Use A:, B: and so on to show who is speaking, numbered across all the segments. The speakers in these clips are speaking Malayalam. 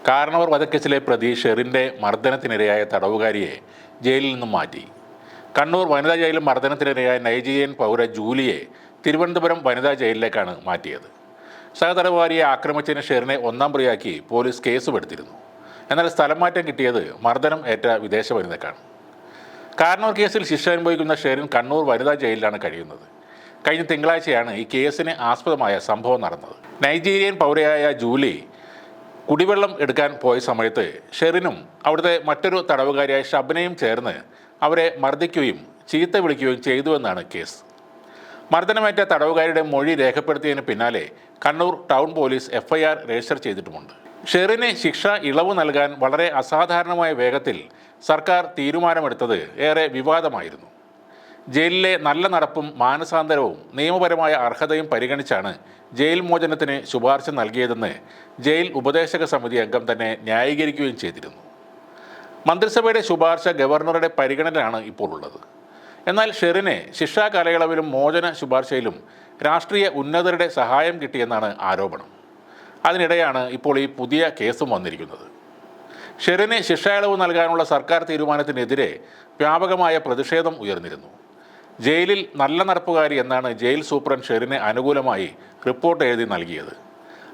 A: കാരണവർ വധക്കേസിലെ പ്രതി ഷെറിൻ്റെ മർദ്ദനത്തിനിരയായ തടവുകാരിയെ ജയിലിൽ നിന്നും മാറ്റി. കണ്ണൂർ വനിതാ ജയിലിൽ മർദ്ദനത്തിനിരയായ നൈജീരിയൻ പൗര ജൂലിയെ തിരുവനന്തപുരം വനിതാ ജയിലിലേക്കാണ് മാറ്റിയത്. സഹതടവുകാരിയെ ആക്രമിച്ചതിന് ഷെറിനെ ഒന്നാം പ്രതിയാക്കി പോലീസ് കേസുമെടുത്തിരുന്നു. എന്നാൽ സ്ഥലം മാറ്റം കിട്ടിയത് മർദ്ദനം ഏറ്റ വിദേശ വനിതക്കാണ്. കാരണവർ കേസിൽ ശിക്ഷ അനുഭവിക്കുന്ന ഷെറിൻ കണ്ണൂർ വനിതാ ജയിലിലാണ് കഴിയുന്നത്. കഴിഞ്ഞ തിങ്കളാഴ്ചയാണ് ഈ കേസിന് ആസ്പദമായ സംഭവം നടന്നത്. നൈജീരിയൻ പൗരയായ ജൂലി കുടിവെള്ളം എടുക്കാൻ പോയ സമയത്ത് ഷെറിനും അവിടുത്തെ മറ്റൊരു തടവുകാരിയായ ഷബ്നയും ചേർന്ന് അവരെ മർദ്ദിക്കുകയും ചീത്ത വിളിക്കുകയും ചെയ്തുവെന്നാണ് കേസ്. മർദ്ദനമേറ്റ തടവുകാരുടെ മൊഴി രേഖപ്പെടുത്തിയതിന് പിന്നാലെ Kannur town police FIR register ചെയ്തിട്ടുമുണ്ട്. ഷെറിന് ശിക്ഷ ഇളവ് നൽകാൻ വളരെ അസാധാരണമായ വേഗത്തിൽ സർക്കാർ തീരുമാനമെടുത്തത് ഏറെ വിവാദമായിരുന്നു. ജയിലിലെ നല്ല നടപ്പും മാനസാന്തരവും നിയമപരമായ അർഹതയും പരിഗണിച്ചാണ് ജയിൽ മോചനത്തിന് ശുപാർശ നൽകിയതെന്ന് ജയിൽ ഉപദേശക സമിതി അംഗം തന്നെ ന്യായീകരിക്കുകയും ചെയ്തിരുന്നു. മന്ത്രിസഭയുടെ ശുപാർശ ഗവർണറുടെ പരിഗണനയാണ് ഇപ്പോൾ ഉള്ളത്. എന്നാൽ ഷെറിന് ശിക്ഷാ കാലയളവിലും മോചന ശുപാർശയിലും രാഷ്ട്രീയ ഉന്നതരുടെ സഹായം കിട്ടിയെന്നാണ് ആരോപണം. അതിനിടെയാണ് ഇപ്പോൾ ഈ പുതിയ കേസും വന്നിരിക്കുന്നത്. ഷെറിന് ശിക്ഷാ ഇളവ് നൽകാനുള്ള സർക്കാർ തീരുമാനത്തിനെതിരെ വ്യാപകമായ പ്രതിഷേധം ഉയർന്നിരുന്നു. ജയിലിൽ നല്ല നടപ്പുകാരി എന്നാണ് ജയിൽ സൂപ്രണ്ട് ഷെറിന് അനുകൂലമായി റിപ്പോർട്ട് എഴുതി നൽകിയത്.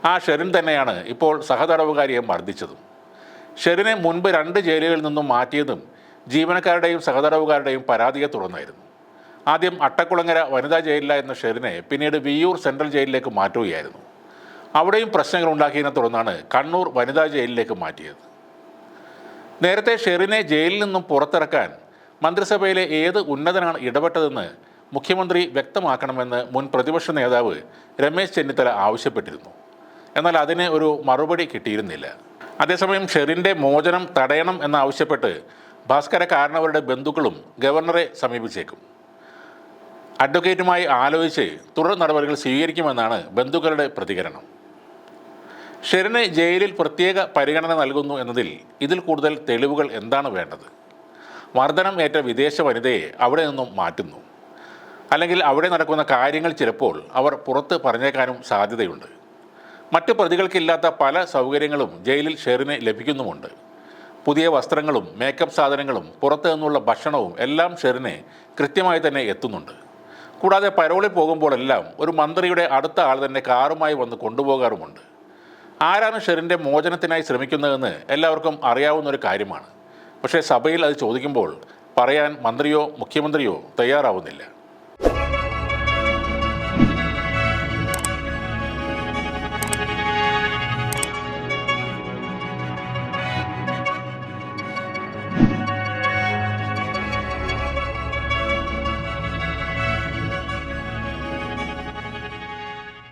A: ആ ഷെറിൻ തന്നെയാണ് ഇപ്പോൾ സഹതടവുകാരിയെ മർദ്ദിച്ചതും. ഷെറിനെ മുൻപ് 2 ജയിലുകളിൽ നിന്നും മാറ്റിയതും ജീവനക്കാരുടെയും സഹതടവുകാരുടെയും പരാതിയെ തുടർന്നായിരുന്നു. ആദ്യം അട്ടക്കുളങ്ങര വനിതാ ജയിലിലായിരുന്ന ഷെറിനെ പിന്നീട് വിയ്യൂർ സെൻട്രൽ ജയിലിലേക്ക് മാറ്റുകയായിരുന്നു. അവിടെയും പ്രശ്നങ്ങൾ ഉണ്ടാക്കിയതിനെ തുടർന്നാണ് കണ്ണൂർ വനിതാ ജയിലിലേക്ക് മാറ്റിയത്. നേരത്തെ ഷെറിനെ ജയിലിൽ നിന്നും പുറത്തിറക്കാൻ മന്ത്രിസഭയിലെ ഏത് ഉന്നതനാണ് ഇടപെട്ടതെന്ന് മുഖ്യമന്ത്രി വ്യക്തമാക്കണമെന്ന് മുൻ പ്രതിപക്ഷ നേതാവ് രമേശ് ചെന്നിത്തല ആവശ്യപ്പെട്ടിരുന്നു. എന്നാൽ അതിന് ഒരു മറുപടി കിട്ടിയിരുന്നില്ല. അതേസമയം ഷെറിൻ്റെ മോചനം തടയണം എന്നാവശ്യപ്പെട്ട് ഭാസ്കര കാരണവരുടെ ബന്ധുക്കളും ഗവർണറെ സമീപിച്ചേക്കും. അഡ്വക്കേറ്റുമായി ആലോചിച്ച് തുടർ നടപടികൾ സ്വീകരിക്കുമെന്നാണ് ബന്ധുക്കളുടെ പ്രതികരണം. ഷെറിന് ജയിലിൽ പ്രത്യേക പരിഗണന നൽകുന്നു എന്നതിൽ ഇതിൽ കൂടുതൽ തെളിവുകൾ എന്താണ് വേണ്ടത്? മർദ്ദനം ഏറ്റ വിദേശ വനിതയെ അവിടെ നിന്നും മാറ്റുന്നു. അല്ലെങ്കിൽ അവിടെ നടക്കുന്ന കാര്യങ്ങൾ ചിലപ്പോൾ അവർ പുറത്ത് പറഞ്ഞേക്കാനും സാധ്യതയുണ്ട്. മറ്റ് പ്രതികൾക്കില്ലാത്ത പല സൗകര്യങ്ങളും ജയിലിൽ ഷെറിന് ലഭിക്കുന്നുമുണ്ട്. പുതിയ വസ്ത്രങ്ങളും മേക്കപ്പ് സാധനങ്ങളും പുറത്തു നിന്നുള്ള ഭക്ഷണവും എല്ലാം ഷെറിന് കൃത്യമായി തന്നെ എത്തുന്നുണ്ട്. കൂടാതെ പരോളിൽ പോകുമ്പോഴെല്ലാം ഒരു മന്ത്രിയുടെ അടുത്ത ആൾ തന്നെ കാറുമായി വന്ന് കൊണ്ടുപോകാറുമുണ്ട്. ആരാണ് ഷെറിൻ്റെ മോചനത്തിനായി ശ്രമിക്കുന്നതെന്ന് എല്ലാവർക്കും അറിയാവുന്ന ഒരു കാര്യമാണ്. പക്ഷേ സഭയിൽ അത് ചോദിക്കുമ്പോൾ പറയാൻ മന്ത്രിയോ മുഖ്യമന്ത്രിയോ തയ്യാറാവുന്നില്ല.